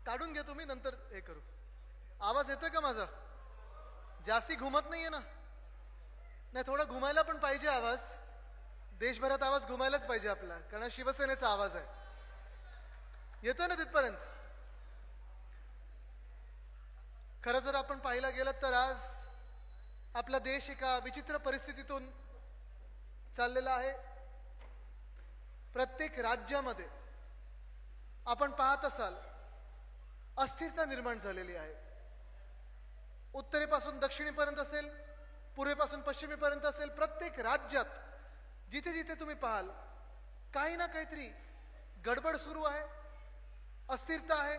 काढून घ्या तुम्ही, नंतर हे करू. आवाज येतोय का माझा? जास्ती घुमत नाहीये ना? नाही, थोडा घुमायला पण पाहिजे आवाज. देशभरात आवाज घुमायलाच पाहिजे आपला, कारण शिवसेनेचा आवाज आहे. येतोय ना तिथपर्यंत? खरं जर आपण पाहायला गेलं तर आज आपला देश एका विचित्र परिस्थितीतून चाललेला आहे. प्रत्येक राज्यामध्ये आपण पाहत असाल अस्थिरता निर्माण झालेली आहे. उत्तरेपासून दक्षिणेपर्यंत असेल, पूर्वेपासून पश्चिमेपर्यंत असेल, प्रत्येक राज्यात जिथे जिथे तुम्ही पाहाल काही ना काहीतरी गडबड सुरू आहे, अस्थिरता आहे,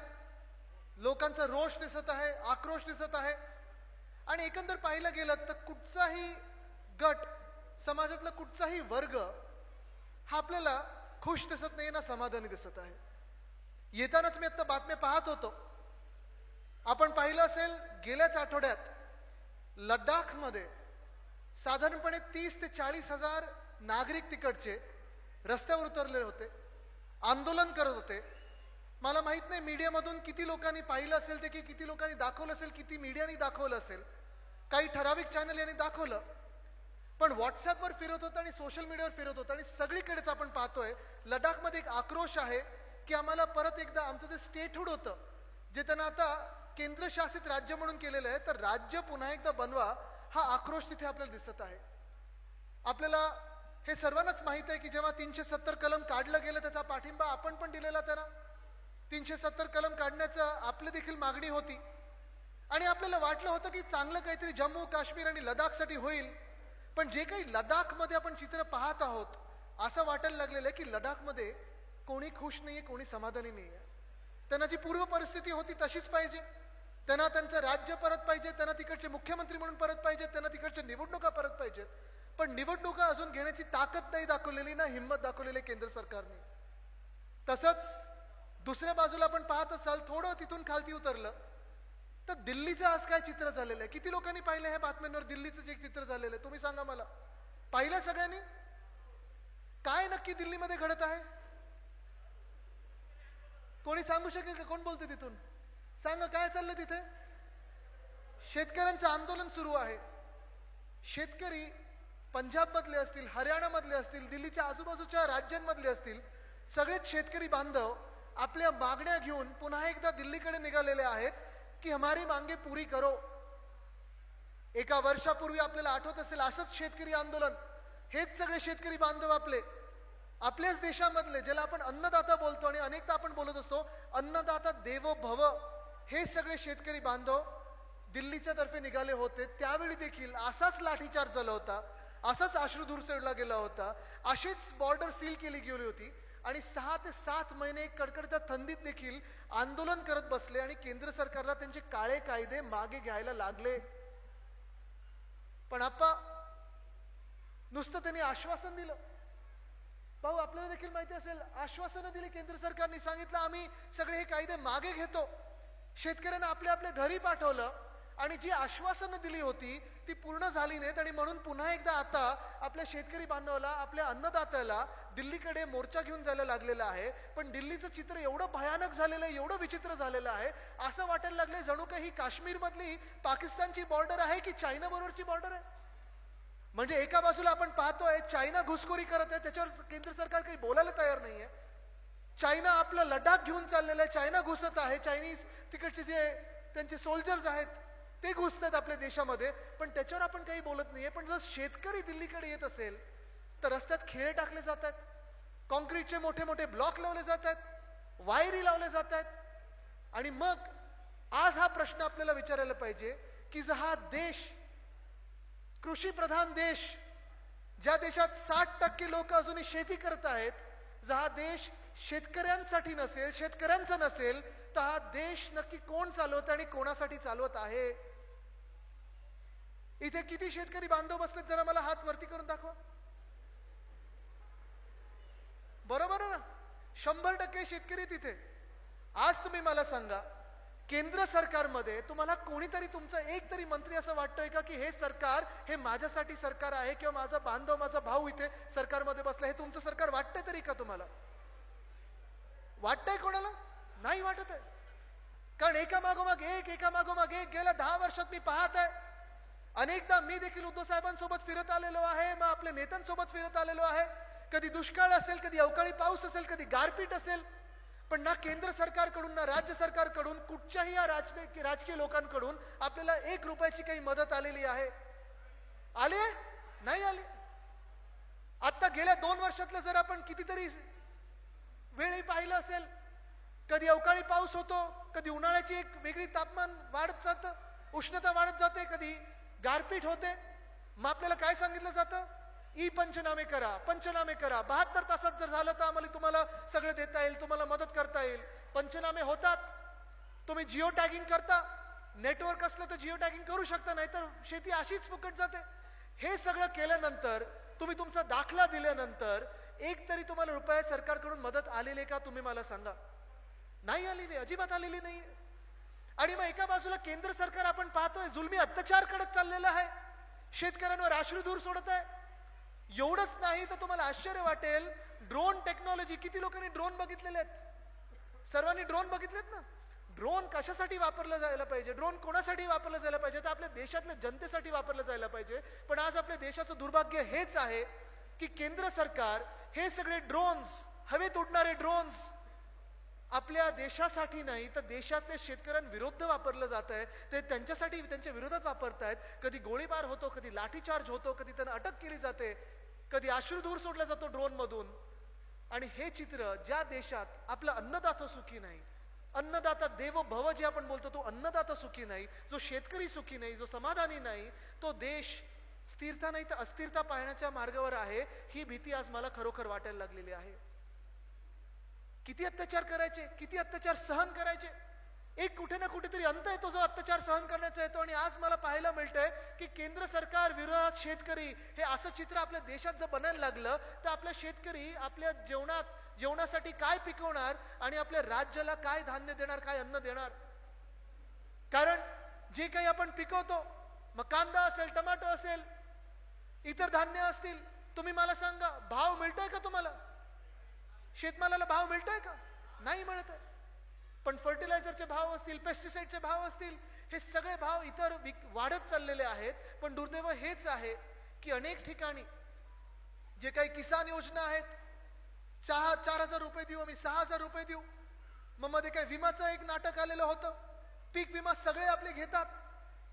लोकांचा रोष दिसत आहे, आक्रोश दिसत आहे. आणि एकंदर पाहिलं गेलं तर कुठचाही गट, समाजातला कुठचाही वर्ग हा आपल्याला खुश दिसत नाही ना समाधानी दिसत आहे. येतानाच मी आता बातम्या पाहत होतो, आपण पाहिलं असेल गेल्याच आठवड्यात लडाखमध्ये साधारणपणे 30 ते 40 हजार नागरिक तिकडचे रस्त्यावर उतरले होते, आंदोलन करत होते. मला माहित नाही मीडियामधून किती लोकांनी पाहिलं असेल ते, की किती लोकांनी दाखवलं असेल, किती मीडियाने दाखवलं असेल, काही ठराविक चॅनल यांनी दाखवलं, पण व्हॉट्सअपवर फिरत होतं आणि सोशल मीडियावर फिरत होतं. आणि सगळीकडेच आपण पाहतोय लडाखमध्ये एक आक्रोश आहे की आम्हाला परत एकदा आमचं जे स्टेटहुड होतं, जे त्यांना आता केंद्रशासित राज्य म्हणून केलेलं आहे, तर राज्य पुन्हा एकदा बनवा, हा आक्रोश तिथे आपल्याला दिसत आहे. आपल्याला हे सर्वांनाच माहित आहे की जेव्हा 370 कलम काढलं गेलं त्याचा पाठिंबा आपण पण दिलेला. त्यांना 370 कलम काढण्याचा आपली देखील मागणी होती आणि आपल्याला वाटलं होतं की चांगलं काहीतरी जम्मू काश्मीर आणि लडाखसाठी होईल. पण जे काही लडाखमध्ये आपण चित्र पाहत आहोत, असं वाटायला लागलेलं आहे की लडाखमध्ये कोणी खुश नाहीये, कोणी समाधानी नाहीये. त्यांना जी पूर्व परिस्थिती होती तशीच पाहिजे, त्यांना त्यांचं राज्य परत पाहिजे, त्यांना तिकडचे मुख्यमंत्री म्हणून परत पाहिजे, त्यांना तिकडच्या निवडणुका परत पाहिजेत. पण निवडणुका अजून घेण्याची ताकद नाही दाखवलेली, ना हिंमत दाखवलेली केंद्र सरकारने. तसंच दुसऱ्या बाजूला आपण पाहत असाल, थोडं तिथून खालती उतरलं तर दिल्लीचं आज काय चित्र झालेलं आहे. किती लोकांनी पाहिलं ह्या बातम्यांवर? दिल्लीचं जे चित्र झालेलं आहे तुम्ही सांगा मला. पाहिलं सगळ्यांनी? काय नक्की दिल्लीमध्ये घडत आहे? कोणी सांगू शकेल का? कोण बोलते तिथून? सांगा काय चाललं तिथे? शेतकऱ्यांचं आंदोलन सुरू आहे. शेतकरी पंजाब मधले असतील, हरियाणा मधले असतील, दिल्लीच्या आजूबाजूच्या राज्यांमधले असतील, सगळेच शेतकरी बांधव आपल्या मागण्या घेऊन पुन्हा एकदा दिल्लीकडे निघालेले आहेत की हमारी मांगे पुरी करो. एका वर्षापूर्वी आपल्याला आठवत असेल असंच शेतकरी आंदोलन, हेच सगळे शेतकरी बांधव आपल्याच देशामधले, ज्याला आपण अन्नदाता बोलतो आणि अनेकदा आपण बोलत असतो अन्नदाता देवो भव, हे सगळे शेतकरी बांधव दिल्लीच्या तर्फे निघाले होते. त्यावेळी देखील असाच लाठीचार्ज झाला होता, असाच अश्रुधूर सोडला गेला होता, अशीच बॉर्डर सील केली गेली होती आणि 6 ते 7 महिने कडकडत्या थंडीत देखील आंदोलन करत बसले आणि केंद्र सरकारला त्यांचे काळे कायदे मागे घ्यायला लागले. पण आप्पा नुसतं त्यांनी आश्वासन दिलं. भाऊ आपल्याला देखील माहिती असेल, आश्वासनं दिली केंद्र सरकारने, सांगितलं आम्ही सगळे हे कायदे मागे घेतो, शेतकऱ्यांना आपल्या आपल्या घरी पाठवलं आणि जी आश्वासनं दिली होती ती पूर्ण झाली नाहीत. आणि म्हणून पुन्हा एकदा आता आपल्या शेतकरी बांधवाला, आपल्या अन्नदात्याला दिल्लीकडे मोर्चा घेऊन जायला लागलेला आहे. पण दिल्लीचं चित्र एवढं भयानक झालेलं आहे, एवढं विचित्र झालेलं आहे, असं वाटायला लागलंय जणू काही काश्मीर मधली पाकिस्तानची बॉर्डर आहे की चायना बरोबरची बॉर्डर आहे. म्हणजे एका बाजूला आपण पाहतोय चायना घुसखोरी करत आहे, त्याच्यावर केंद्र सरकार काही बोलायला तयार नाहीये. चायना आपलं लडाख घेऊन चाललेलं आहे, चायना घुसत आहे, चायनीज तिकडचे जे त्यांचे सोल्जर्स आहेत ते घुसतात आपल्या देशामध्ये, पण त्याच्यावर आपण काही बोलत नाहीये. पण जर शेतकरी दिल्लीकडे येत असेल तर रस्त्यात खिळे टाकले जातात, कॉन्क्रीटचे मोठे मोठे ब्लॉक लावले जातात, वायरी लावले जातात. आणि मग आज हा प्रश्न आपल्याला विचारायला पाहिजे की जर हा देश, कृषी प्रधान देश, ज्या देशात 60% लोक अजूनही शेती करत आहेत, जर हा देश शेतकऱ्यांसाठी नसेल, शेतकऱ्यांचा नसेल, तर हा देश नक्की कोण चालवत आणि कोणासाठी चालवत आहे? इथे किती शेतकरी बांधव बसलेत? जरा मला हात वरती करून दाखवा. बरोबर आहे ना? 100% शेतकरी तिथे. आज तुम्ही मला सांगा, केंद्र सरकारमध्ये तुम्हाला कोणीतरी, तुमचा एक तरी मंत्री असं वाटतोय का की हे सरकार हे माझ्यासाठी सरकार आहे, किंवा माझा बांधव, माझा भाऊ इथे सरकारमध्ये बसला, हे तुमचं सरकार वाटतंय तरी का? तुम्हाला वाटतंय? कोणाला नाही वाटत आहे. कारण एकामागोमाग एक गेल्या 10 वर्षात मी पाहत आहे, अनेकदा मी देखील उद्धव साहेबांसोबत फिरत आलेलो आहे, मग आपल्या नेत्यांसोबत फिरत आलेलो आहे. कधी दुष्काळ असेल, कधी अवकाळी पाऊस असेल, कधी गारपीट असेल, पण ना केंद्र सरकारकडून ना राज्य सरकारकडून कुठच्याही या राजकीय लोकांकडून आपल्याला 1 रुपयाची काही मदत आलेली आहे? आली आहे? नाही आली. आता गेल्या 2 वर्षातलं जर आपण कितीतरी वेळी पाहिलं असेल, कधी अवकाळी पाऊस होतो, कधी उन्हाळ्याची एक वेगळी तापमान वाढत जातं, उष्णता वाढत जाते, कधी गारपीट होते. मग आपल्याला काय सांगितलं जातं? पंचनामे करा, 72 तासात जर झालं तर आम्हाला तुम्हाला सगळं देता येईल, तुम्हाला मदत करता येईल. पंचनामे होतात. तुम्ही जिओ टॅगिंग करता, नेटवर्क असलं तर जिओ टॅगिंग करू शकता, नाही तर शेती अशीच फुकट जाते. हे सगळं केल्यानंतर, तुम्ही तुमचा दाखला दिल्यानंतर एक तरी तुम्हाला रुपया सरकारकडून मदत आलेली का? तुम्ही मला सांगा. नाही आलेली, अजिबात आलेली नाही. आणि मग एका बाजूला केंद्र सरकार आपण पाहतोय जुलमी अत्याचार करत चाललेलं आहे, शेतकऱ्यांवर अश्रूधूर सोडत आहे. एवढंच नाही तर तुम्हाला आश्चर्य वाटेल, ड्रोन टेक्नॉलॉजी, किती लोकांनी ड्रोन बघितलेले आहेत? सर्वांनी ड्रोन बघितलेत ना? ड्रोन कशासाठी वापरलं जायला पाहिजे? ड्रोन कोणासाठी वापरलं जायला पाहिजे? तर आपल्या देशातल्या जनतेसाठी वापरलं जायला पाहिजे. पण आज आपल्या देशाचं दुर्भाग्य हेच आहे की केंद्र सरकार हे सगळे ड्रोन्स, हवेत उडणारे ड्रोन्स, आपल्या देशासाठी नाही तर देशातल्या शेतकऱ्यांविरुद्ध वापरलं जात आहे. ते त्यांच्यासाठी, त्यांच्या विरोधात वापरतायत. कधी गोळीबार होतो, कधी लाठीचार्ज होतो, कधी त्यांना अटक केली जाते, कधी अश्रूधूर सोडला जातो ड्रोन मधून. आणि हे चित्र, ज्या देशात आपला अन्नदाता सुखी नाही, अन्नदाता देवो भव जे आपण बोलतो, तो अन्नदाता सुखी नाही, जो शेतकरी सुखी नाही, जो समाधानी नाही, तो देश स्थिरता नाही तर अस्थिरता पाहण्याच्या मार्गावर आहे. ही भीती आज मला खरोखर वाटायला लागलेली आहे. किती अत्याचार करायचे, किती अत्याचार सहन करायचे. एक कुठे ना कुठेतरी अंत येतो जो अत्याचार सहन करण्याचा येतो. आणि आज मला पाहायला मिळतंय की केंद्र सरकार विरोधात शेतकरी, हे असं चित्र आपल्या देशात जर बनायला लागलं तर आपल्या शेतकरी आपल्या जेवणासाठी काय पिकवणार आणि आपल्या राज्याला काय धान्य देणार, काय अन्न देणार? कारण जे काही आपण पिकवतो, मग कांदा असेल, टमाटो असेल, इतर धान्य असतील, तुम्ही मला सांगा, भाव मिळतोय का तुम्हाला? शेतमालाला भाव मिळतोय का? नाही मिळत आहे. पण फर्टिलायझरचे भाव असतील, पेस्टिसाइडचे भाव असतील, हे सगळे भाव इतर वाढत चाललेले आहेत. पण दुर्दैव हेच आहे की अनेक ठिकाणी जे काही किसान योजना आहेत, 4,000 रुपये देऊ आम्ही, 6,000 रुपये देऊ, मग मध्ये काही विमाचं एक नाटक आलेलं होतं, पीक विमा सगळे आपले घेतात,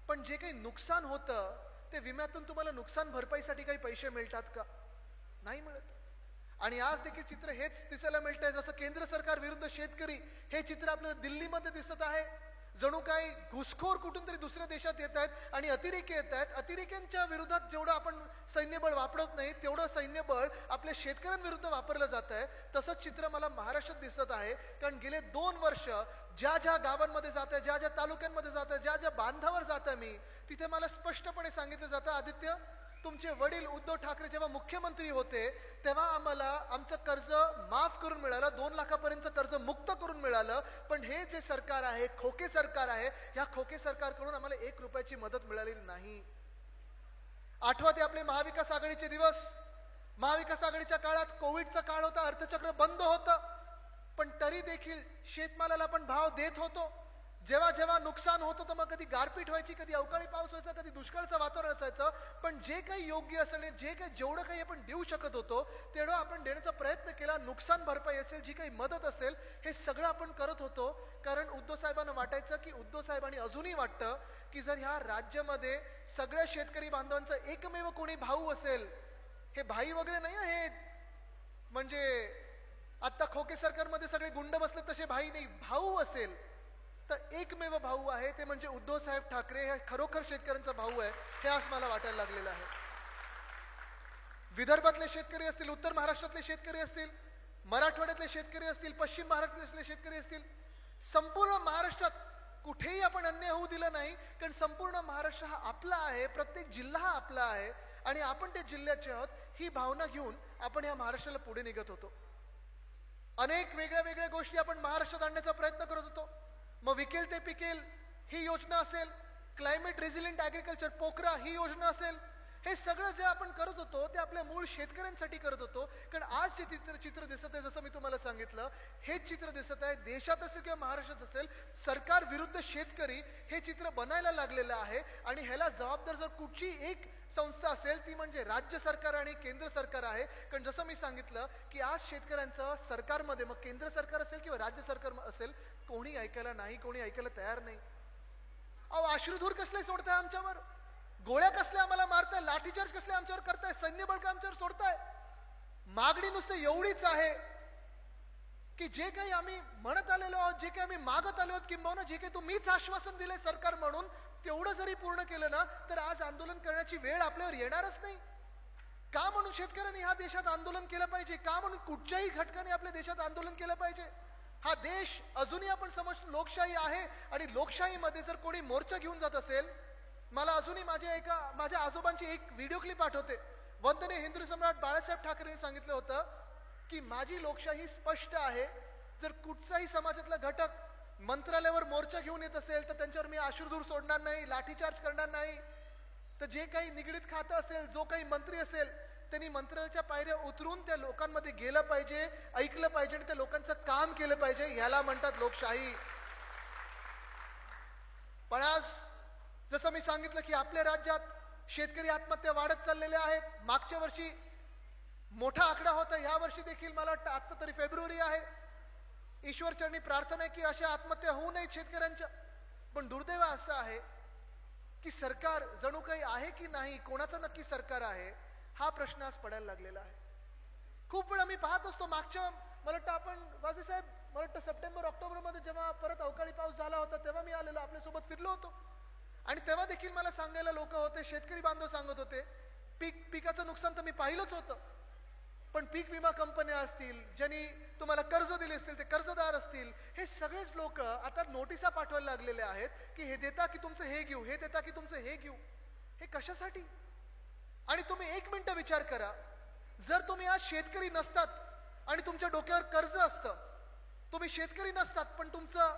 पण जे काही नुकसान होतं ते विम्यातून तुम्हाला नुकसान भरपाईसाठी काही पैसे मिळतात का? नाही मिळत. आणि आज देखील चित्र हेच दिसायला मिळतंय. जसं केंद्र सरकार विरुद्ध शेतकरी हे चित्र आपल्याला दिल्लीमध्ये दिसत आहे. जणू काही घुसखोर कुठून तरी दुसऱ्या देशात येत आहेत आणि अतिरेकी येत आहेत. अतिरेक्यांच्या विरोधात जेवढं आपण सैन्यबळ वापरत नाही तेवढं सैन्यबळ आपल्या शेतकऱ्यांविरुद्ध वापरलं जात आहे. तसंच चित्र मला महाराष्ट्रात दिसत आहे. कारण गेले 2 वर्ष ज्या ज्या गावांमध्ये जात आहे, ज्या ज्या तालुक्यांमध्ये जात आहे, ज्या ज्या बांधावर जात आहे मी, तिथे मला स्पष्टपणे सांगितलं जातं, आदित्य, तुमचे वडील उद्धव ठाकरे जेव्हा मुख्यमंत्री होते तेव्हा आम्हाला आमचं कर्ज माफ करून मिळालं, 2 लाखापर्यंत कर्ज मुक्त करून मिळालं. पण हे जे सरकार आहे, खोके सरकार आहे, या खोके सरकारकडून आम्हाला 1 रुपयाची मदत मिळालेली नाही. आठवते आपले महाविकास आघाडीचे दिवस. महाविकास आघाडीच्या काळात कोविडचा काळ होता, अर्थचक्र बंद होतं, पण तरी देखील शेतमालाला आपण भाव देत होतो. जेव्हा जेव्हा नुकसान होतं तर मग कधी गारपीट व्हायची, कधी अवकाळी पाऊस व्हायचा, कधी दुष्काळाचं वातावरण असायचं, पण जे काही योग्य असेल, जेवढं काही आपण देऊ शकत होतो तेवढं आपण देण्याचा प्रयत्न केला. नुकसान भरपाई असेल, जी काही मदत असेल, हे सगळं आपण करत होतो. कारण उद्धव साहेबांना वाटायचं की, उद्धव साहेबांनी अजूनही वाटतं की जर ह्या राज्यामध्ये सगळ्या शेतकरी बांधवांचा एकमेव कोणी भाऊ असेल, हे भाई वगैरे नाही आहेत, म्हणजे आता खोके सरकारमध्ये सगळे गुंड बसले तसे भाई नाही, भाऊ असेल तर एकमेव भाऊ आहे ते म्हणजे उद्धव साहेब ठाकरे. हे खरोखर शेतकऱ्यांचा भाऊ आहे, हे आज मला वाटायला लागलेलं आहे. विदर्भातले शेतकरी असतील, उत्तर महाराष्ट्रातले शेतकरी असतील, मराठवाड्यातले शेतकरी असतील, पश्चिम महाराष्ट्रातले शेतकरी असतील, संपूर्ण महाराष्ट्रात कुठेही आपण अन्याय होऊ दिला नाही. कारण संपूर्ण महाराष्ट्र हा आपला आहे, प्रत्येक जिल्हा हा आपला आहे आणि आपण त्या जिल्ह्याचे आहोत. ही भावना घेऊन आपण या महाराष्ट्राला पुढे निघत होतो. अनेक वेगळ्या वेगळ्या गोष्टी आपण महाराष्ट्रात आणण्याचा प्रयत्न करत होतो. मग विकेल ते पिकेल ही योजना असेल, क्लायमेट रेझिलियंट ऍग्रिकल्चर पोखरा ही योजना असेल, हे सगळं जे आपण करत होतो ते आपल्या मूळ शेतकऱ्यांसाठी करत होतो. कारण आज जे चित्र दिसत आहे, जसं मी तुम्हाला सांगितलं, हेच चित्र दिसत आहे देशात असेल किंवा महाराष्ट्रात असेल, सरकार विरुद्ध शेतकरी हे चित्र बनायला लागलेलं आहे. आणि ह्याला जबाबदार जर कुठची एक संस्था असेल ती म्हणजे राज्य सरकार आणि केंद्र सरकार आहे. कारण जसं मी सांगितलं की आज शेतकऱ्यांचं सरकारमध्ये, मग केंद्र सरकार असेल किंवा राज्य सरकार असेल, कोणी ऐकायला नाही, कोणी ऐकायला तयार नाही. अहो, अश्रुधूर कसले सोडताय आमच्यावर, गोळ्या कसल्या आम्हाला मारताय, लाठीचार्ज कसले आमच्यावर करताय, सैन्यबळ का आमच्यावर सोडताय. मागणी नुसते एवढीच आहे की जे काही आम्ही म्हणत आलेलो आहोत, जे काही आम्ही मागत आलो आहोत, किंबहुना जे काही तुम्हीच आश्वासन दिले सरकार म्हणून, तेवढं जरी पूर्ण केलं ना तर आज आंदोलन करण्याची वेळ आपल्यावर येणारच नाही. का म्हणून शेतकऱ्यांनी ह्या देशात आंदोलन केलं पाहिजे, का म्हणून कुठच्याही घटकाने आपल्या देशात आंदोलन केलं पाहिजे. हा देश अजूनही आपण समज लोकशाही आहे आणि लोकशाहीमध्ये जर कोणी मोर्चा घेऊन जात असेल, मला अजूनही माझ्या आजोबांची एक व्हिडिओ क्लिप आठवते. वंदनीय हिंदू सम्राट बाळासाहेब ठाकरेंनी सांगितलं होतं की माझी लोकशाही स्पष्ट आहे, जर कुठचाही समाजातला घटक मंत्रालयावर मोर्चा घेऊन येत असेल तर त्यांच्यावर मी अश्रुधूर सोडणार नाही, लाठीचार्ज करणार नाही. तर जे काही निगडीत खातं असेल, जो काही मंत्री असेल, त्यांनी मंत्रालयाच्या पायऱ्या उतरून त्या लोकांमध्ये गेलं पाहिजे, ऐकलं पाहिजे आणि त्या लोकांचं काम केलं पाहिजे. ह्याला म्हणतात लोकशाही. पण आज जसं मी सांगितलं की आपल्या राज्यात शेतकरी आत्महत्या वाढत चाललेल्या आहेत. मागच्या वर्षी मोठा आकडा होता, ह्या वर्षी देखील मला वाटतं आता तरी फेब्रुवारी आहे, ईश्वरचरणी प्रार्थना आहे की अशा आत्महत्या होऊ नयेत शेतकऱ्यांच्या. पण दुर्दैव असं आहे की सरकार जणू काही आहे की नाही, कोणाचं नक्की सरकार आहे, हा प्रश्न आज पडायला लागलेला आहे. खूप वेळा मी पाहत असतो, मागच्या मला वाटतं आपण वाजे साहेब, मला वाटतं सप्टेंबर ऑक्टोबर मध्ये जेव्हा परत अवकाळी पाऊस झाला होता तेव्हा मी आलेलो, आपल्यासोबत फिरलो होतो. आणि तेव्हा देखील मला सांगायला लोक होते, शेतकरी बांधव सांगत होते, पिकाचं नुकसान तर मी पाहिलंच होतं, पण पीक विमा कंपन्या असतील, ज्यांनी तुम्हाला कर्ज दिले असतील ते कर्जदार असतील, हे सगळेच लोक आता नोटिसा पाठवायला लागलेले आहेत की हे देता की तुमचं हे घेऊ, हे देता की तुमचं हे घेऊ. हे कशासाठी? आणि तुम्ही एक मिनिट विचार करा, जर तुम्ही आज शेतकरी नसतात आणि तुमच्या डोक्यावर कर्ज असतं, तुम्ही शेतकरी नसतात पण तुमचं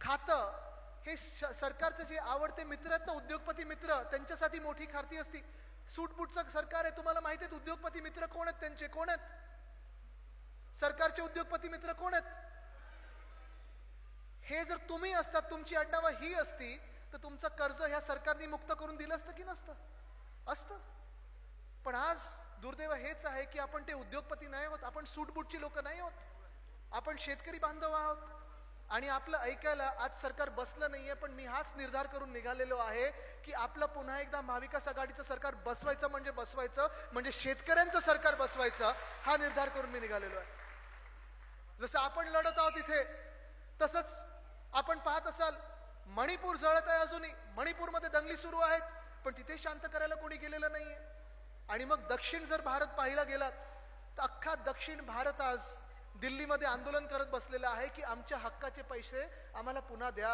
खातं हे सरकारचे जे आवडते मित्र आहेत ना, उद्योगपती मित्र, त्यांच्यासाठी मोठी खाती असती. सूटबूटचं सरकार आहे, तुम्हाला माहिती आहे उद्योगपती मित्र कोण आहेत, त्यांचे कोण आहेत, सरकारचे उद्योगपती मित्र कोण आहेत. हे जर तुम्ही असतात, तुमची आडनावं ही असती, तर तुमचं कर्ज ह्या सरकारने मुक्त करून दिलं असतं की नसतं? असतं. पण आज दुर्दैव हेच आहे की आपण ते उद्योगपती नाही आहोत, आपण सूटबूटची लोक नाही आहोत, आपण शेतकरी बांधव आहोत. आणि आपलं ऐकायला आज सरकार बसलं नाहीये. पण मी हाच निर्धार करून निघालेलो आहे की आपलं पुन्हा एकदा महाविकास आघाडीचं सरकार बसवायचं म्हणजे शेतकऱ्यांचं सरकार बसवायचं, हा निर्धार करून मी निघालेलो आहे. जसं आपण लढत आहोत इथे, तसंच आपण पाहत असाल मणिपूर जळत आहे अजूनही, मणिपूरमध्ये दंगली सुरू आहेत, पण तिथे शांत करायला कोणी गेलेलं नाहीये. आणि मग दक्षिण जर भारत पाहिला गेलात तर अख्खा दक्षिण भारत आज दिल्लीमध्ये आंदोलन करत बसलेला आहे की आमच्या हक्काचे पैसे आम्हाला पुन्हा द्या.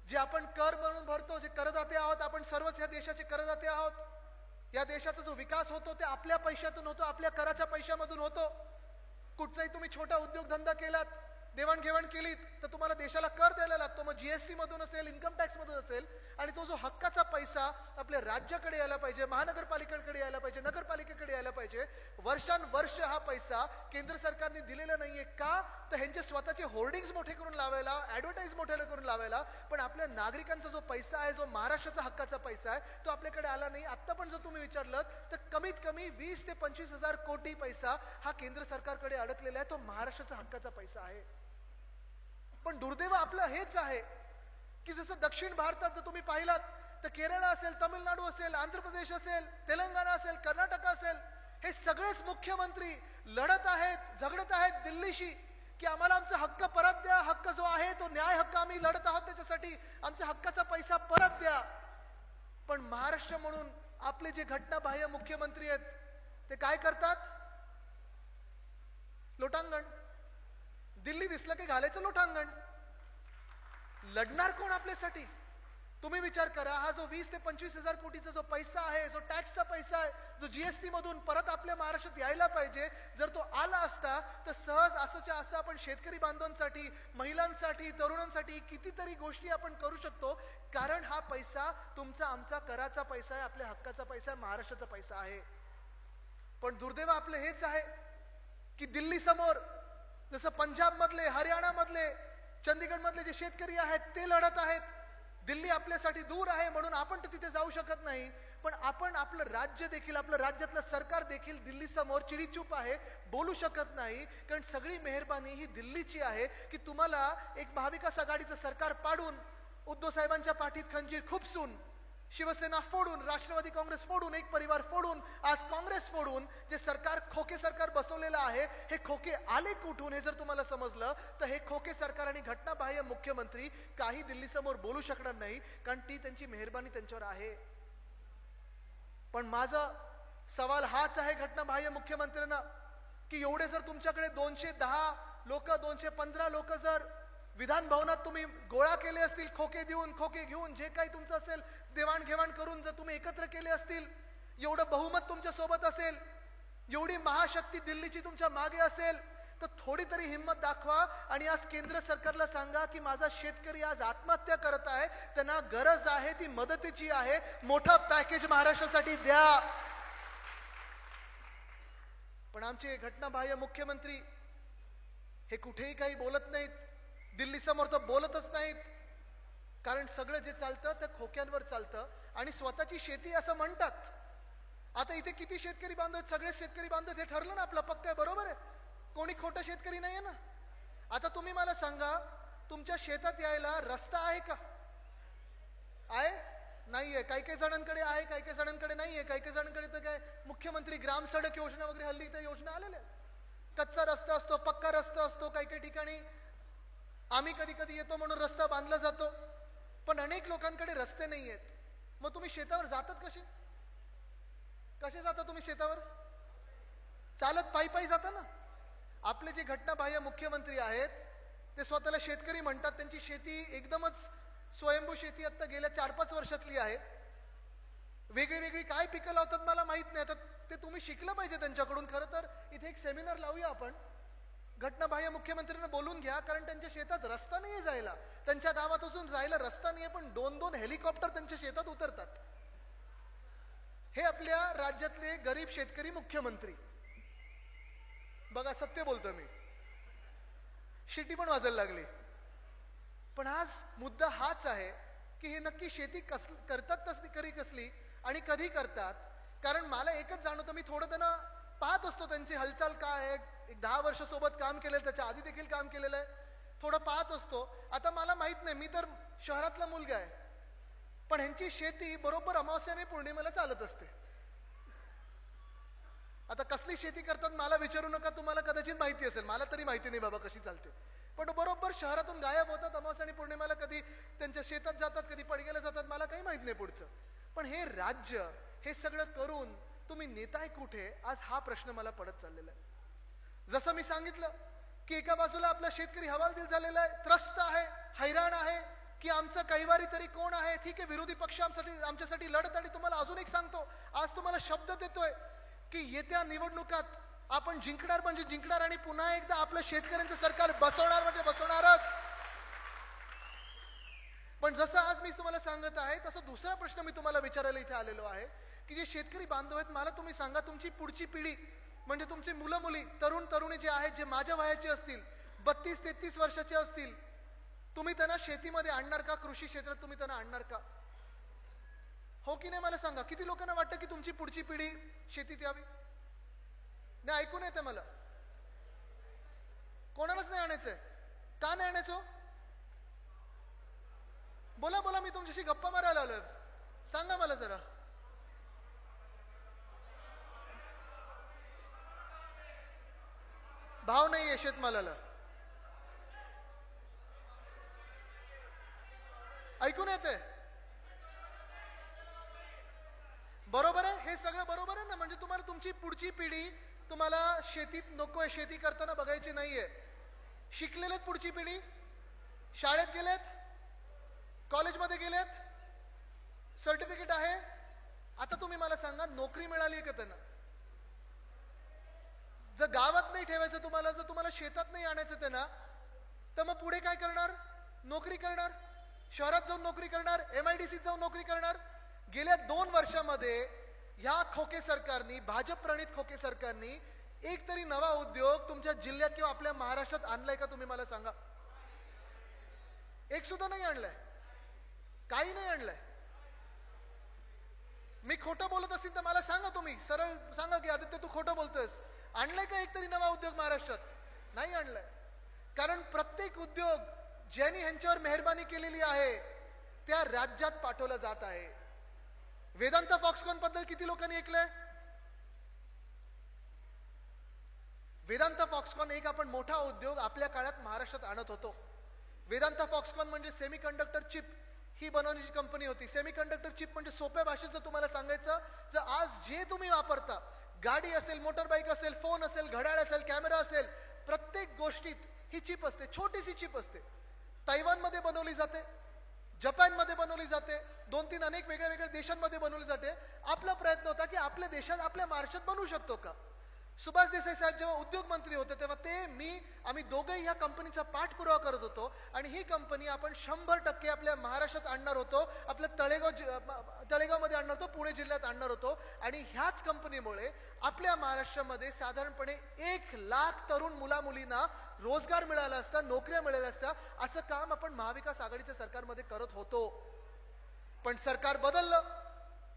जे आपण कर म्हणून भरतो, जे करदाते आहोत, आपण सर्वच या देशाचे करदाते आहोत. या देशाचा जो विकास होतो ते आपल्या पैशातून होतो, आपल्या कराच्या पैशामधून होतो. कुठचाही तुम्ही छोटा उद्योगधंदा केलात, देवाणघेवाण केलीत, तर तुम्हाला देशाला कर द्यायला लागतो. मग जीएसटी मधून असेल, इन्कम टॅक्स मधून असेल, आणि तो जो हक्काचा पैसा आपल्या राज्याकडे यायला पाहिजे, महानगरपालिकेकडे यायला पाहिजे, नगरपालिकेकडे यायला पाहिजे. वर्षानुवर्ष हा पैसा केंद्र सरकारने दिलेला नाहीये. का? तर ह्यांचे स्वतःचे होर्डिंग्स मोठे करून लावायला, ऍडव्हर्टाईज मोठे करून लावायला. पण आपल्या नागरिकांचा जो पैसा आहे, जो महाराष्ट्राचा हक्काचा पैसा आहे, तो आपल्याकडे आला नाही. आता पण जर तुम्ही विचारलं तर कमीत कमी 20 ते 25,000 कोटी पैसा हा केंद्र सरकारकडे अडकलेला आहे, तो महाराष्ट्राचा हक्काचा पैसा आहे. पण दुर्दैव आपलं हेच आहे की जसं दक्षिण भारतात जर तुम्ही पाहिलात तर केरळ असेल, तामिळनाडू असेल, आंध्र प्रदेश असेल, तेलंगणा असेल, कर्नाटक असेल, हे सगळेच मुख्यमंत्री लढत आहेत, झगडत आहेत दिल्लीशी की आम्हाला आमचा हक्क परत द्या. हक्क जो आहे तो न्याय हक्क, आम्ही लढत आहोत त्याच्यासाठी, आमच्या हक्काचा पैसा परत द्या. पण महाराष्ट्र म्हणून आपले जे घटनाबाह्य मुख्यमंत्री आहेत ते काय करतात? लोटांगण. दिल्ली दिसलं की घालायचं लोटांगण. लढणार कोण आपल्यासाठी? तुम्ही विचार करा, हा जो 20 ते 25 हजार कोटीचा जो पैसा आहे, जो टॅक्सचा पैसा आहे, जो जीएसटी मधून परत आपल्या महाराष्ट्रात यायला पाहिजे, जर तो आला असता तर सहज असंच्या असं आपण शेतकरी बांधवांसाठी, महिलांसाठी, तरुणांसाठी कितीतरी गोष्टी आपण करू शकतो. कारण हा पैसा तुमचा आमचा कराचा पैसा आहे, आपल्या हक्काचा पैसा आहे, महाराष्ट्राचा पैसा आहे. पण दुर्दैव आपले हेच आहे की दिल्ली समोर जसं पंजाब मधले, हरियाणा मधले, चंदीगड मधले जे शेतकरी आहेत ते लढत आहेत. दिल्ली आपल्यासाठी दूर आहे म्हणून आपण तर तिथे जाऊ शकत नाही, पण आपण आपलं राज्य देखील, आपलं राज्यातलं सरकार देखील दिल्ली समोर चिडीचूप आहे, बोलू शकत नाही. कारण सगळी मेहरबानी ही दिल्लीची आहे की तुम्हाला एक महाविकास आघाडीचं सरकार पाडून, उद्धव साहेबांच्या पाठीत खंजीर खुपसून, शिवसेना फोडून, राष्ट्रवादी काँग्रेस फोडून, एक परिवार फोडून, आज काँग्रेस फोडून जे सरकार, खोके सरकार बसवलेलं आहे, हे खोके आले कुठून हे जर तुम्हाला समजलं तर हे खोके सरकार आणि घटनाबाह्य मुख्यमंत्री काही दिल्ली समोर बोलू शकणार नाही, कारण ती त्यांची मेहरबानी त्यांच्यावर आहे. पण माझा सवाल हाच आहे घटनाबाह्य मुख्यमंत्र्यांना की एवढे जर तुमच्याकडे 210 लोक, 215 लोक जर विधान भवनात तुम्ही गोळा केले असतील, खोके देऊन, खोके घेऊन, जे काही तुमचं असेल देवाणघेवाण करून जर तुम्ही एकत्र केले असतील, एवढं बहुमत तुमच्या सोबत असेल, एवढी महाशक्ती दिल्लीची तुमच्या मागे असेल, तर थोडी तरी हिंमत दाखवा आणि आज केंद्र सरकारला सांगा की माझा शेतकरी आज आत्महत्या करत आहे, त्यांना गरज आहे ती मदतीची आहे, मोठं पॅकेज महाराष्ट्रासाठी द्या. पण आमचे घटनाबाह्य मुख्यमंत्री हे कुठेही काही बोलत नाहीत, दिल्ली समोर तर बोलतच नाहीत. कारण सगळं जे चालतं ते खोक्यांवर चालतं आणि स्वतःची शेती असं म्हणतात. आता इथे किती शेतकरी बांधव आहेत, सगळे शेतकरी बांधव, हे ठरलं ना आपलं पक्क आहे, बरोबर आहे, कोणी खोटा शेतकरी नाहीये ना. आता तुम्ही मला सांगा, तुमच्या शेतात यायला रस्ता आहे का? आहे? नाहीये. काही काही जणांकडे आहे, काही काही जणांकडे नाहीये, काही काही जणांकडे तर काय मुख्यमंत्री ग्राम सडक योजना वगैरे हल्ली त्या योजना आलेल्या, कच्चा रस्ता असतो, पक्का रस्ता असतो, काही काही ठिकाणी आम्ही कधी कधी येतो म्हणून रस्ता बांधला जातो, पण अनेक लोकांकडे रस्ते नाही आहेत. मग तुम्ही शेतावर जातात कसे? कसे जाता तुम्ही शेतावर? चालत, पायी पायी जाता ना. आपले जे घटनाबाह्य मुख्यमंत्री आहेत ते स्वतःला शेतकरी म्हणतात, त्यांची शेती एकदमच स्वयंभू शेती आता गेल्या 4-5 वर्षातली आहे. वेगळी वेगळी काय पिकं लावतात मला माहित नाही, आता ते तुम्ही शिकलं पाहिजे त्यांच्याकडून. खरं तर इथे एक सेमिनार लावूया आपण, घटनाबाह्य मुख्यमंत्र्यांना बोलून घ्या, कारण त्यांच्या शेतात रस्ता नाहीये जायला, त्यांच्या गावात असून जायला रस्ता नाहीये, पण 2-2 हेलिकॉप्टर त्यांच्या शेतात उतरतात. हे आपल्या राज्यातले गरीब शेतकरी मुख्यमंत्री. बघा, सत्य बोलतो मी, शिटी पण वाजायला लागली. पण आज मुद्दा हाच आहे की हे नक्की शेती करतात कसली आणि कधी करतात. कारण मला एकच जाणवतं, मी थोडं त्यांना पाहत असतो, त्यांची हालचाल काय आहे, एक 10 वर्ष सोबत काम केलेलं, त्याच्या आधी देखील काम केलेलं आहे, थोडं पाहत असतो. आता मला माहित नाही, मी तर शहरातला मुलगा आहे, पण ह्यांची शेती बरोबर अमावस्याने पौर्णिमेला चालत असते. आता कसली शेती करतात मला विचारू नका, तुम्हाला कदाचित माहिती असेल, मला तरी माहिती नाही बाबा कशी चालते. पण बरोबर शहरातून गायब होतात अमावस्या आणि पौर्णिमेला, कधी त्यांच्या शेतात जातात, कधी पडगेला जातात, मला काही माहित नाही पुढचं. पण हे राज्य हे सगळं करून तुम्ही नेताय कुठे, आज हा प्रश्न मला पडत चाललेला आहे. जसं मी सांगितलं की एका बाजूला आपला शेतकरी हवालदिल झालेला आहे, त्रस्त आहे, हैराण आहे की आमचं कैवारी तरी कोण आहे. ठीक आहे, विरोधी पक्ष आमच्यासाठी लढत. आणि तुम्हाला अजून एक सांगतो, आज तुम्हाला शब्द देतोय की येत्या निवडणुकात आपण जिंकणार म्हणजे जिंकणार, आणि पुन्हा एकदा आपलं शेतकऱ्यांचं सरकार बसवणार म्हणजे बसवणारच. पण जसं आज मी तुम्हाला सांगत आहे, तसं दुसरा प्रश्न मी तुम्हाला विचारायला इथे आलेलो आहे की जे शेतकरी बांधव आहेत, मला तुम्ही सांगा, तुमची पुढची पिढी म्हणजे तुमची मुलं मुली, तरुण तरुणी जे आहेत, जे माझ्या वयाचे असतील, 32-33 वर्षाचे असतील, तुम्ही त्यांना शेतीमध्ये आणणार का? कृषी क्षेत्रात तुम्ही त्यांना आणणार का? हो की नाही मला सांगा. किती लोकांना वाटतं की तुमची पुढची पिढी शेतीत यावी? नाही, ऐकून येते मला. कोणालाच नाही आणायचंय का? नाही आणायचं? बोला बोला, मी तुमच्याशी गप्पा मारायला आलोय, सांगा मला जरा. भाव नाहीये शेतमालाला, ऐकून येते? बरोबर आहे, हे सगळं बरोबर आहे ना. म्हणजे तुम्हाला तुमची पुढची पिढी तुम्हाला शेतीत नकोय, शेती करताना बघायची नाहीये. शिकलेलेत पुढची पिढी, शाळेत गेलेत, कॉलेजमध्ये गेलेत, सर्टिफिकेट आहे. आता तुम्ही मला सांगा, नोकरी मिळाली का त्यांना? जर गावात नाही ठेवायचं तुम्हाला, जर तुम्हाला शेतात नाही आणायचं त्यांना, तर मग पुढे काय करणार? नोकरी करणार, शहरात जाऊन नोकरी करणार, MIDCत जाऊन नोकरी करणार. गेल्या 2 वर्षामध्ये ह्या खोके सरकारनी, भाजप प्रणित खोके सरकारनी एक तरी नवा उद्योग तुमच्या जिल्ह्यात किंवा आपल्या महाराष्ट्रात आणलाय का? तुम्ही मला सांगा. एक सुद्धा नाही आणलाय, काही नाही आणलंय. मी खोटं बोलत असेल तर मला सांगा, तुम्ही सरळ सांगा की आदित्य तू खोटं बोलतोयस. आणलंय का एक तरी नवा उद्योग महाराष्ट्रात? नाही आणलाय. कारण प्रत्येक उद्योग ज्यांनी ह्यांच्यावर मेहरबानी केलेली आहे त्या राज्यात पाठवलं जात आहे. वेदांत फॉक्सकॉन बद्दल किती लोकांनी ऐकलंय? वेदांत फॉक्सकॉन एक आपण मोठा उद्योग आपल्या काळात महाराष्ट्रात आणत होतो. वेदांत फॉक्सकॉन म्हणजे सेमीकंडक्टर चिप ही बनवण्याची कंपनी होती. सेमीकंडक्टर चिप म्हणजे सोप्या भाषेत जर तुम्हाला सांगायचं, जर आज जे तुम्ही वापरता, गाडी असेल, मोटरबाईक असेल, फोन असेल, घड्याळ असेल, कॅमेरा असेल, प्रत्येक गोष्टीत ही चिप असते, छोटीशी चिप असते. तैवानमध्ये बनवली जाते, जपानमध्ये बनवली जाते, 2-3 अनेक वेगळ्या वेगळ्या देशांमध्ये बनवली जाते. आपला प्रयत्न होता की आपल्या देशात, आपल्या महाराष्ट्रात बनवू शकतो का? सुभाष देसाई साहेब जेव्हा उद्योग मंत्री होते तेव्हा आम्ही दोघेही ह्या कंपनीचा पाठपुरावा करत होतो आणि ही कंपनी आपण 100% आपल्या महाराष्ट्रात आणणार होतो, आपल्या तळेगावमध्ये आणणार होतो, पुणे जिल्ह्यात आणणार होतो. आणि ह्याच कंपनीमुळे आपल्या महाराष्ट्रामध्ये साधारणपणे 1 लाख तरुण मुला-मुलींना रोजगार मिळाला असता, नोकऱ्या मिळाल्या असत्या. असं काम आपण महाविकास आघाडीच्या सरकारमध्ये करत होतो. पण सरकार बदललं,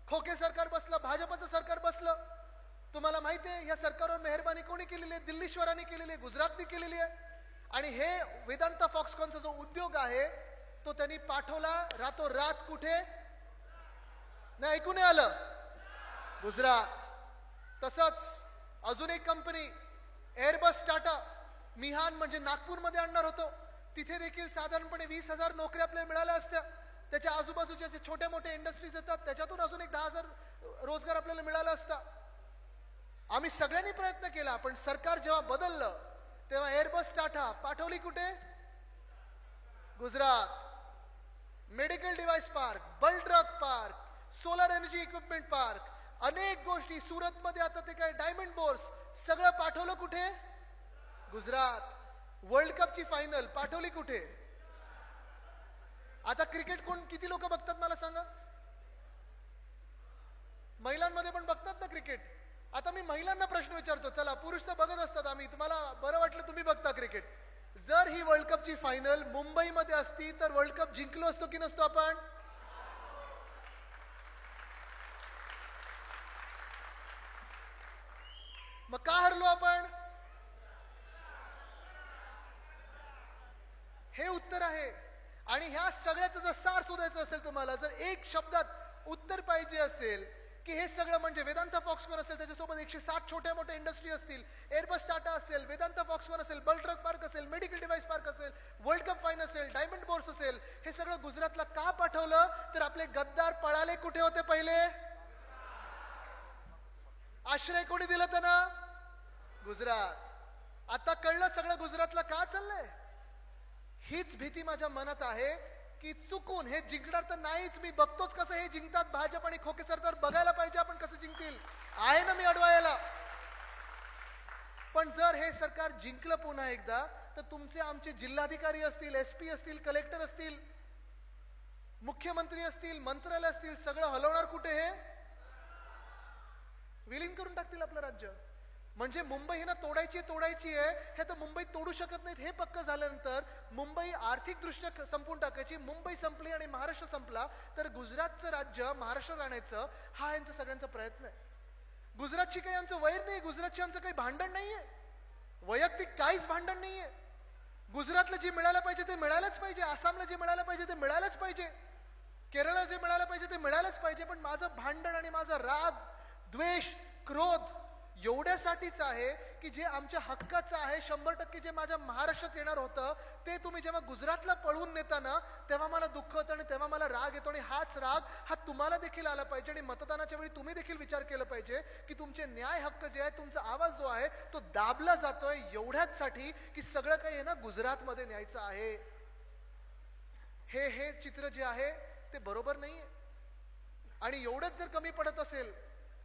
खोके सरकार बसलं, भाजपचं सरकार बसलं. तुम्हाला माहिती आहे या सरकारवर मेहरबानी कोणी केलेली आहे? दिल्लीश्वरांनी केलेली आहे, गुजरातने केलेली आहे. आणि हे वेदांत फॉक्सकॉनचा जो उद्योग आहे तो त्यांनी पाठवला रातोरात कुठे? नाही, ऐकून नाही आलं? गुजरात. तसंच अजून एक कंपनी एअरबस टाटा, मिहान म्हणजे नागपूरमध्ये आणणार होतो. तिथे देखील साधारणपणे 20,000 नोकऱ्या आपल्याला मिळाल्या असत्या. त्याच्या आजूबाजूच्या जे छोट्या मोठ्या इंडस्ट्रीज येतात त्याच्यातून अजून एक 10,000 रोजगार आपल्याला मिळाला असता. आम्ही सगळ्यांनी प्रयत्न केला, पण सरकार जेव्हा बदललं तेव्हा एअरबस टाटा पाठवली कुठे? Gujarat. Medical device park, bulk drug park, solar energy equipment park, अनेक गोष्टी सुरतमध्ये, आता ते काय डायमंड बोर्स, सगळं पाठवलं कुठे? गुजरात. वर्ल्ड कपची फायनल पाठवली कुठे? आता क्रिकेट किती लोक बघतात मला सांगा? महिलांमध्ये पण बघतात ना क्रिकेट? आता मी महिलांना प्रश्न विचारतो, चला पुरुष तर बघत असतात, आम्ही तुम्हाला बरं वाटलं तुम्ही बघता क्रिकेट. जर ही वर्ल्ड कपची फायनल मुंबईमध्ये असती तर वर्ल्ड कप जिंकलो असतो की नसतो आपण? मग का हरलो आपण? हे उत्तर आहे. आणि ह्या सगळ्याचं जर सार शोधायचं असेल तुम्हाला, जर एक शब्दात उत्तर पाहिजे असेल की हे सगळं म्हणजे वेदांत फॉक्सकॉन असेल, त्याच्यासोबत 160 छोट्या मोठ्या इंडस्ट्री असतील, एअरबस टाटा असेल, वेदांत फॉक्सकॉन असेल, बल्क ड्रग पार्क असेल, मेडिकल डिव्हाइस पार्क असेल, वर्ल्ड कप फायनल असेल, डायमंड बोर्स असेल, हे सगळं गुजरातला का पाठवलं? तर आपले गद्दार पळाले कुठे होते पहिले? आश्रय कोणी दिलं त्यांना? गुजरात. आता कळलं सगळं गुजरातला का चाललंय? हीच भीती माझ्या मनात आहे की चुकून हे जिंकणार तर नाहीच. मी बघतोच कसं हे जिंकतात भाजप आणि खोके सरकार. बघायला पाहिजे आपण कसं जिंकतील. आहे ना मी अडवायला. पण जर हे सरकार जिंकलं पुन्हा एकदा तर तुमचे आमचे जिल्हाधिकारी असतील, SP असतील, कलेक्टर असतील, मुख्यमंत्री असतील, मंत्रालय असतील, सगळं हलवणार कुठे? हे विलीन करून टाकतील आपलं राज्य. म्हणजे मुंबई ना तोडायची आहे, हे तर मुंबईत तोडू शकत नाहीत. हे पक्क झाल्यानंतर मुंबई आर्थिकदृष्ट्या संपून टाकायची. मुंबई संपली आणि महाराष्ट्र संपला तर गुजरातचं राज्य महाराष्ट्रात आणायचं हा यांचा सगळ्यांचा प्रयत्न आहे. गुजरातची काही आमचं वैर नाही, गुजरातची आमचं काही भांडण नाहीये, वैयक्तिक काहीच भांडण नाहीये. गुजरातला जे मिळायला पाहिजे ते मिळायलाच पाहिजे, आसामला जे मिळायला पाहिजे ते मिळायलाच पाहिजे, केरळला जे मिळायला पाहिजे ते मिळायलाच पाहिजे. पण माझं भांडण आणि माझा राग, द्वेष, क्रोध एवढ्यासाठीच आहे की जे आमच्या हक्काचं आहे, 100% जे माझ्या महाराष्ट्रात येणार होतं ते तुम्ही जेव्हा गुजरातला पळवून नेताना तेव्हा मला दुःख होतं आणि तेव्हा मला राग येतो. आणि हाच राग हा तुम्हाला देखील आला पाहिजे आणि मतदानाच्या वेळी तुम्ही देखील विचार केला पाहिजे की तुमचे न्याय हक्क जे आहे, तुमचा आवाज जो आहे तो दाबला जातोय एवढ्याच साठी की सगळं काही आहे ना गुजरातमध्ये न्यायचं आहे. हे चित्र जे आहे ते बरोबर नाहीये. आणि एवढंच जर कमी पडत असेल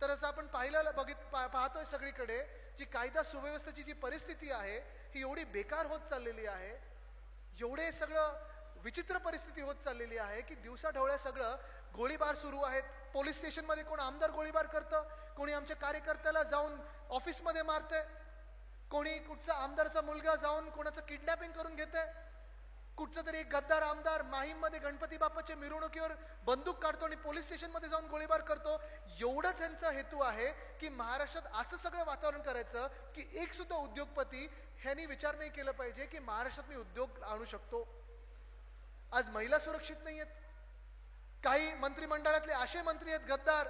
तर असं आपण पाहतोय सगळीकडे जी कायदा सुव्यवस्थेची जी परिस्थिती आहे ही एवढी बेकार होत चाललेली आहे, एवढे सगळं विचित्र परिस्थिती होत चाललेली आहे की दिवसा ढवळ्या सगळं गोळीबार सुरू आहेत. पोलीस स्टेशनमध्ये कोण आमदार गोळीबार करतं, कोणी आमच्या कार्यकर्त्याला जाऊन ऑफिसमध्ये मारतंय, कोणी कुठचा आमदारचा मुलगा जाऊन कोणाचं किडनॅपिंग करून घेतंय, कुठचा तरी एक गद्दार आमदार माहीममध्ये गणपती बाप्पाच्या मिरवणुकीवर बंदूक काढतो आणि पोलीस स्टेशनमध्ये जाऊन गोळीबार करतो. एवढंच यांचा हेतू आहे की महाराष्ट्रात असं सगळं वातावरण करायचं की एक सुद्धा उद्योगपती ह्यांनी विचार नाही केला पाहिजे की महाराष्ट्रात मी उद्योग आणू शकतो. आज महिला सुरक्षित नाही आहेत. काही मंत्रिमंडळातले असे मंत्री आहेत गद्दार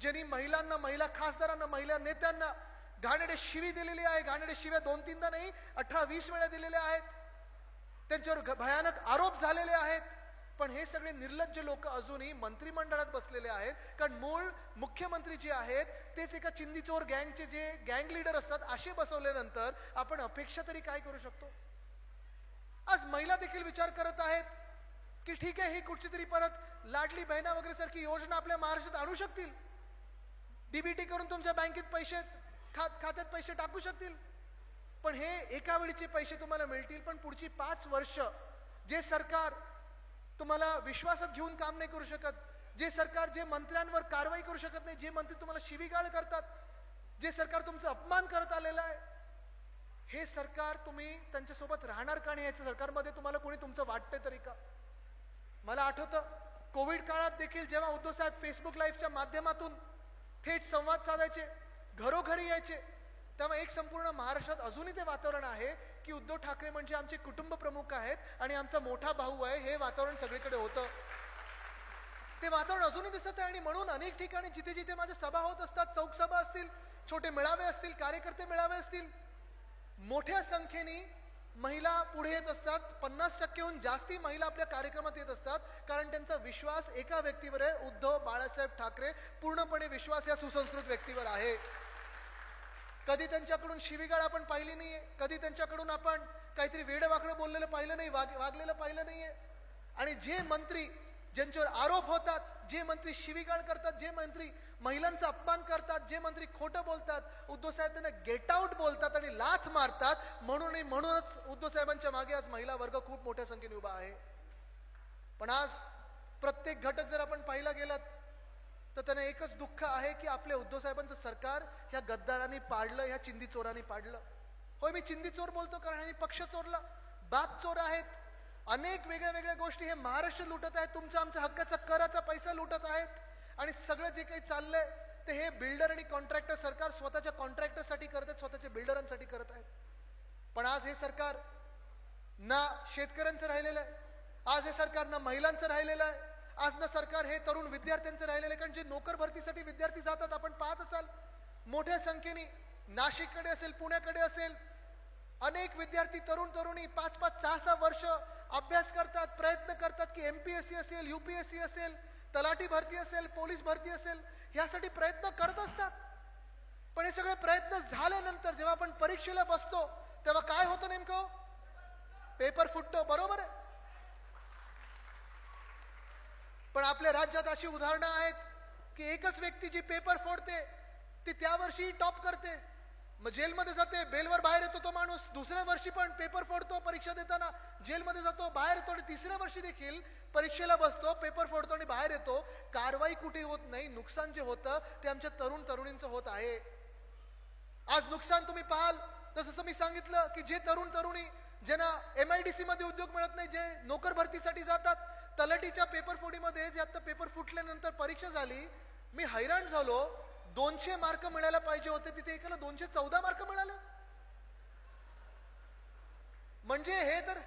ज्यांनी महिलांना, महिला खासदारांना, महिला नेत्यांना घाणेरडे शिवी दिलेली आहे. घाणेरडे शिव्या 2-3दा नाही 18-20 वेळा दिलेल्या आहेत. त्यांच्यावर भयानक आरोप झालेले आहेत. पण हे सगळे निर्लज्ज लोक अजूनही मंत्रिमंडळात बसलेले आहेत, कारण मूळ मुख्यमंत्री जे आहेत तेच एका चिंदीचोर गँगचे जे गँग लीडर असतात असे बसवल्यानंतर आपण अपेक्षा तरी काय करू शकतो. आज महिला देखील विचार करत आहेत की ठीक आहे, ही कुठची तरी परत लाडली बहिणा वगैरे सारखी योजना आपल्या महाराष्ट्रात आणू शकतील, डीबीटी करून तुमच्या बँकेत पैसे खात्यात पैसे टाकू शकतील. पण हे एका वेळीचे पैसे तुम्हाला मिळतील, पण पुढची 5 वर्ष जे सरकार तुम्हाला विश्वासात घेऊन काम नाही करू शकत, जे सरकार जे मंत्र्यांवर कारवाई करू शकत नाही, जे मंत्री तुम्हाला शिवीगाळ करतात, जे सरकार तुमचा अपमान करत आलेलं आहे, हे सरकार तुम्ही त्यांच्यासोबत राहणार का नाही याच्या सरकारमध्ये तुम्हाला कोणी तुमचं वाटतंय तरी का. मला आठवतं कोविड काळात देखील जेव्हा उद्धव साहेब फेसबुक लाईव्हच्या माध्यमातून थेट संवाद साधायचे, घरोघरी यायचे, तेव्हा एक संपूर्ण महाराष्ट्रात अजूनही ते वातावरण आहे की उद्धव ठाकरे म्हणजे आमचे कुटुंब प्रमुख आहेत आणि आमचा मोठा भाऊ आहे, हे वातावरण सगळीकडे होतं. ते वातावरण अजूनही दिसत आहे. आणि म्हणून अनेक ठिकाणी जिथे जिथे माझ्या सभा होत असतात, चौक सभा असतील, छोटे मेळावे असतील, कार्यकर्ते मेळावे असतील, मोठ्या संख्येने महिला पुढे येत असतात. 50%हून जास्ती महिला आपल्या कार्यक्रमात येत असतात, कारण त्यांचा विश्वास एका व्यक्तीवर आहे, उद्धव बाळासाहेब ठाकरे. पूर्णपणे विश्वास या सुसंस्कृत व्यक्तीवर आहे. कधी त्यांच्याकडून शिवीगाळ आपण पाहिली नाहीये, कधी त्यांच्याकडून आपण काहीतरी वेडवाकडं बोललेलं पाहिलं नाही, वागलेलं पाहिलं नाहीये. आणि जे मंत्री ज्यांच्यावर आरोप होतात, जे मंत्री शिवीगाळ करतात, जे मंत्री महिलांचा अपमान करतात, जे मंत्री खोटं बोलतात, उद्धव साहेब त्यांना गेट आउट बोलतात आणि लाथ मारतात. म्हणूनच उद्धव साहेबांच्या मागे आज महिला वर्ग खूप मोठ्या संख्येने उभा आहे. पण आज प्रत्येक घटक जर आपण पाहिला गेलात तर त्यांना एकच दुःख आहे की आपल्या उद्धव साहेबांचं सरकार ह्या गद्दारांनी पाडलं, ह्या चिंदी चोरांनी पाडलं. होय, मी चिंदी चोर बोलतो कारण ह्यांनी पक्ष चोरला, बाप चोर आहेत, अनेक वेगळ्या वेगळ्या गोष्टी हे महाराष्ट्र लुटत आहेत, तुमचा आमच्या हक्काचा कराचा पैसा लुटत आहेत. आणि सगळं जे काही चाललंय ते हे बिल्डर आणि कॉन्ट्रॅक्टर सरकार स्वतःच्या कॉन्ट्रॅक्टरसाठी करत आहेत, स्वतःच्या बिल्डरांसाठी करत आहेत. पण आज हे सरकार ना शेतकऱ्यांचं राहिलेलं आहे, आज हे सरकार ना महिलांचं राहिलेलं आहे, आज ना सरकार हे तरुण विद्यार्थ्यांचं राहिलेलं आहे. कारण जे नोकर भरतीसाठी विद्यार्थी जातात, आपण पाहत असाल मोठ्या संख्येने नाशिककडे असेल, पुण्याकडे असेल, अनेक विद्यार्थी तरुण तरुणी 5-5, 6-6 वर्ष अभ्यास करतात, प्रयत्न करतात की MPSC असेल, UPSC असेल, तलाठी भरती असेल, पोलीस भरती असेल, यासाठी प्रयत्न करत असतात. पण हे सगळे प्रयत्न झाल्यानंतर जेव्हा आपण परीक्षेला बसतो तेव्हा काय होतं नेमकं? पेपर फुटतो, बरोबर आहे. पण आपल्या राज्यात अशी उदाहरणं आहेत की एकच व्यक्ती जी पेपर फोडते ती त्या वर्षी टॉप करते, मग जेलमध्ये जाते, बेलवर बाहेर येतो तो माणूस, दुसऱ्या वर्षी पण पेपर फोडतो, परीक्षा देताना जेलमध्ये जातो, बाहेर येतो, आणि तिसऱ्या वर्षी देखील परीक्षेला बसतो, पेपर फोडतो आणि बाहेर येतो. कारवाई कुठे होत नाही. नुकसान जे होतं ते आमच्या तरुण तरुणींचं होत आहे. आज नुकसान तुम्ही पाहाल तसं मी सांगितलं की जे तरुण तरुणी ज्यांना MIDC मध्ये उद्योग मिळत नाही, जे नोकर भरतीसाठी जातात, तलाठीच्या पेपर फोडीमध्ये जे आता पेपर फुटल्यानंतर परीक्षा झाली, मी हैराण झालो. 200 मार्क मिळायला पाहिजे होते, तिथे एकाला 214 मार्क मिळाले. म्हणजे हे तर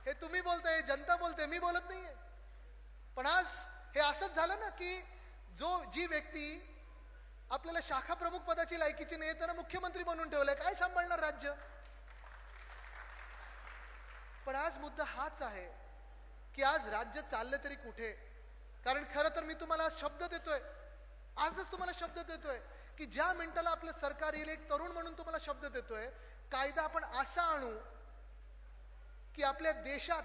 हे तुम्ही बोलताय, जनता बोलते, मी बोलत नाहीये. पण आज हे असंच झालं ना की जी व्यक्ती आपल्याला शाखा प्रमुख पदाची लायकीची नाही त्यांना मुख्यमंत्री बनवून ठेवलंय, काय सांभाळणार राज्य? पण आज मुद्दा हाच आहे की आज राज्य चाललं तरी कुठे. कारण खरं तर मी तुम्हाला शब्द देतोय, आजच तुम्हाला शब्द देतोय की ज्या मिनिटाला आपलं सरकार येईल, एक तरुण म्हणून तुम्हाला शब्द देतोय, कायदा आपण असा आणू की आपल्या देशात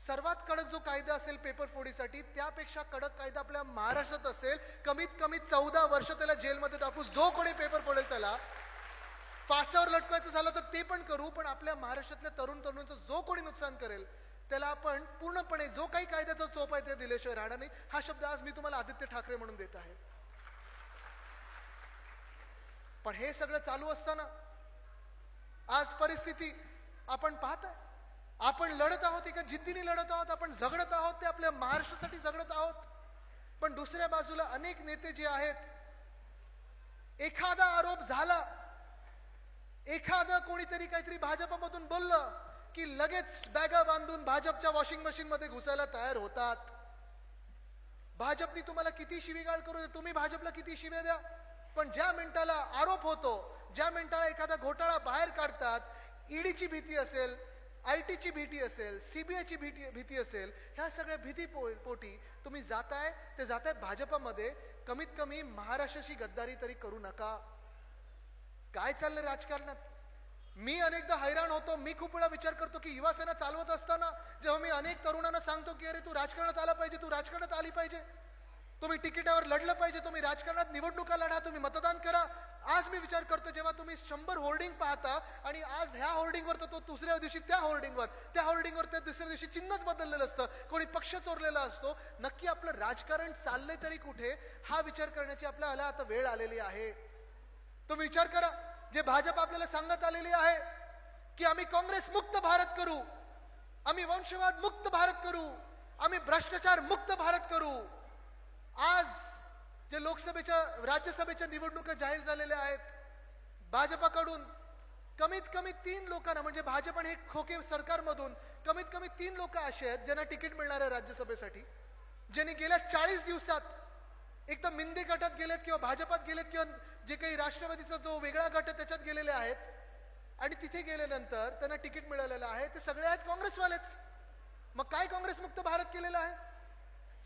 सर्वात कडक जो कायदा असेल पेपर फोडीसाठी त्यापेक्षा कडक कायदा आपल्या महाराष्ट्रात असेल. कमीत कमी 14 वर्ष त्याला जेलमध्ये टाकू. जो कोणी पेपर फोडेल त्याला फासावर लटकायचं झालं तर ते पण करू. पण आपल्या महाराष्ट्रातल्या तरुणांचं जो कोणी नुकसान करेल त्याला आपण पूर्णपणे जो काही कायद्याचा चोप आहे ते दिल्याशिवाय राहणार नाही. हा शब्द आज मी तुम्हाला आदित्य ठाकरे म्हणून देत आहे. पण हे सगळं चालू असताना आज परिस्थिती आपण पाहताय. आपण लढत आहोत, एका जिद्दीने लढत आहोत, आपण झगडत आहोत, ते आपल्या महाराष्ट्रासाठी झगडत आहोत. पण दुसऱ्या बाजूला अनेक नेते जे आहेत, एखादा आरोप झाला, एखादा कोणीतरी काहीतरी भाजपमधून बोललं की लगेच बॅगा बांधून भाजपच्या वॉशिंग मशीन मध्ये घुसायला तयार होतात. भाजपनी तुम्हाला किती शिवीगाळ करू दे, तुम्ही भाजपला किती शिव्या द्या, पण ज्या मिनिटाला आरोप होतो, ज्या मिनिटाला एखादा घोटाळा बाहेर काढतात, ईडीची भीती असेल, आयटीची भीती असेल, सीबीआयची भीती असेल, ह्या सगळ्या भीती पोटी तुम्ही जाताय भाजपमध्ये. कमीत कमी महाराष्ट्राशी गद्दारी तरी करू नका. काय चाललंय राजकारणात? मी अनेकदा हैराण होतो. मी खूप वेळा विचार करतो की युवा सेना चालवत असताना जेव्हा मी अनेक तरुणांना सांगतो की अरे तू राजकारणात आला पाहिजे, तू राजकारणात आली पाहिजे, तुम्ही तिकिटावर लढलं पाहिजे, तुम्ही राजकारणात निवडणुका लढा, तुम्ही मतदान करा. आज मी विचार करतो जेव्हा तुम्ही 100 होर्डिंग पाहता आणि आज ह्या होर्डिंगवर तर तो दुसऱ्या दिवशी त्या होर्डिंगवर त्या दुसऱ्या दिवशी चिन्हच बदललेलं असतं, कोणी पक्ष चोरलेला असतो. नक्की आपलं राजकारण चाललंय तरी कुठे, हा विचार करण्याची आपल्याला आता वेळ आलेली आहे. तुम्ही विचार करा, जे भाजप आपल्याला सांगत आलेली आहे की आम्ही काँग्रेस मुक्त भारत करू, आम्ही वंशवाद मुक्त भारत करू, आम्ही भ्रष्टाचार मुक्त भारत करू. आज जे लोकसभेच्या राज्यसभेच्या निवडणुका जाहीर झालेल्या आहेत, भाजपाकडून कमीत कमी 3 लोकांना, म्हणजे भाजप आणि हे खोके सरकारमधून कमीत कमी 3 लोक असे आहेत ज्यांना तिकीट मिळणार आहे राज्यसभेसाठी, ज्यांनी गेल्या 40 दिवसात एक तर मिंदे गटात गेलेत किंवा भाजपात गेलेत किंवा जे काही राष्ट्रवादीचा जो वेगळा गट आहे त्याच्यात गेलेले आहेत, आणि तिथे गेल्यानंतर त्यांना तिकीट मिळालेलं आहे. ते सगळे आहेत काँग्रेसवालेच. मग काय काँग्रेस मुक्त भारत केलेलं आहे?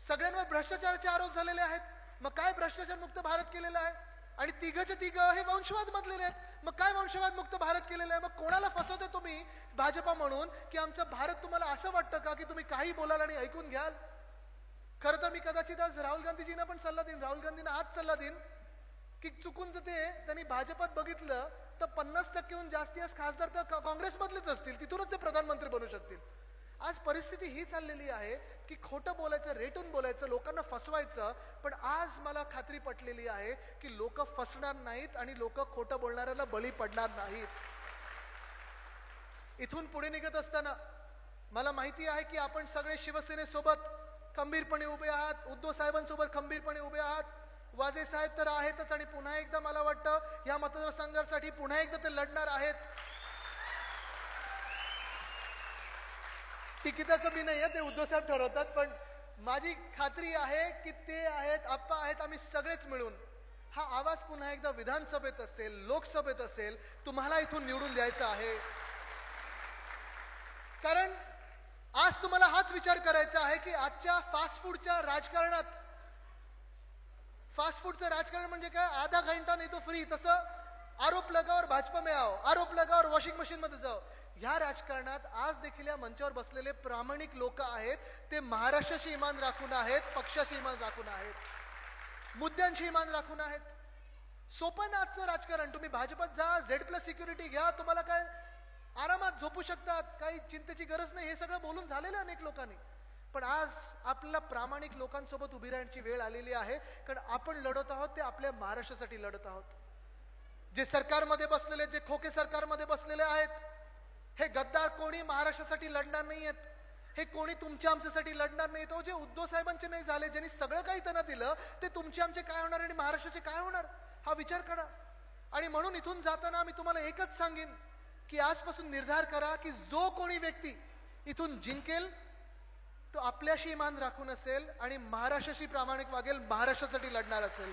सगळ्यांवर भ्रष्टाचाराचे आरोप झालेले आहेत. मग काय भ्रष्टाचार मुक्त भारत केलेलं आहे? आणि तिघचे तिघ हे वंशवाद मधलेले आहेत. मग काय वंशवाद मुक्त भारत केलेलं आहे? मग कोणाला फसवते तुम्ही भाजपा म्हणून की आमचं भारत तुम्हाला असं वाटतं का की तुम्ही काही बोलाल आणि ऐकून घ्याल? खरं तर मी कदाचित आज राहुल गांधीजींना पण सल्ला देईन, राहुल गांधींना आज सल्ला देईन की चुकून जर त्यांनी भाजपात बघितलं तर 50%हून जास्ती आज खासदार तर काँग्रेसमधलेच असतील, तिथूनच ते प्रधानमंत्री बनू शकतील. आज परिस्थिती ही चाललेली आहे की खोटं बोलायचं, रेटून बोलायचं, लोकांना फसवायचं. पण आज मला खात्री पटलेली आहे की लोक फसणार नाहीत आणि लोक खोटं बोलणाऱ्याला बळी पडणार नाहीत. इथून पुढे निघत असताना मला माहिती आहे की आपण सगळे शिवसेनेसोबत खंबीरपणे उभे आहात, उद्धव साहेबांसोबत खंबीरपणे उभे आहात. वाजे साहेब तर आहेतच आणि पुन्हा एकदा मला वाटतं या मतदारसंघासाठी पुन्हा एकदा ते लढणार आहेत. तिकिटाचं मी नाही आहे, ते उद्धव साहेब ठरवतात, पण माझी खात्री आहे की ते आहेत, आप्पा आहेत, आम्ही सगळेच मिळून हा आवाज पुन्हा एकदा विधानसभेत असेल, लोकसभेत असेल, तुम्हाला इथून निवडून द्यायचा आहे. कारण आज तुम्हाला हाच विचार करायचा आहे की आजच्या फास्ट फूडच्या राजकारणात, फास्ट फूडचं राजकारण म्हणजे काय, आधा घंटा नाही तो फ्री, तसं आरोप लगावर भाजपा में आओ, आरोप लगावर वॉशिंग मशीन मध्ये जाओ. ह्या राजकारणात आज देखील या मंचावर बसलेले प्रामाणिक लोक आहेत, ते महाराष्ट्राशी इमान राखून आहेत, पक्षाशी इमान राखून आहेत, मुद्द्यांशी इमान राखून आहेत. सोपं ना आजचं राजकारण. तुम्ही भाजपात जा, Z+ सिक्युरिटी घ्या, तुम्हाला काय आरामात झोपू शकतात, काही चिंतेची गरज नाही, हे सगळं बोलून झालेलं अनेक लोकांनी. पण आज आपल्याला प्रामाणिक लोकांसोबत उभी राहण्याची वेळ आलेली आहे. कारण आपण लढत आहोत ते आपल्या महाराष्ट्रासाठी लढत आहोत. जे सरकारमध्ये बसलेले, जे खोके सरकारमध्ये बसलेले आहेत, हे गद्दार कोणी महाराष्ट्रासाठी लढणार नाहीयेत, हे कोणी तुमच्या आमच्यासाठी लढणार नाही. तो जे उद्धव साहेबांचे नाही झाले, ज्यांनी सगळं काही त्यांना दिलं, ते तुमचे आमचे काय होणार आणि महाराष्ट्राचे काय होणार, हा विचार करा. आणि म्हणून इथून जाताना मी तुम्हाला एकच सांगेन की आजपासून निर्धार करा की जो कोणी व्यक्ती इथून जिंकेल तो आपल्याशी इमान राखून असेल आणि महाराष्ट्राशी प्रामाणिक वागेल, महाराष्ट्रासाठी लढणार असेल.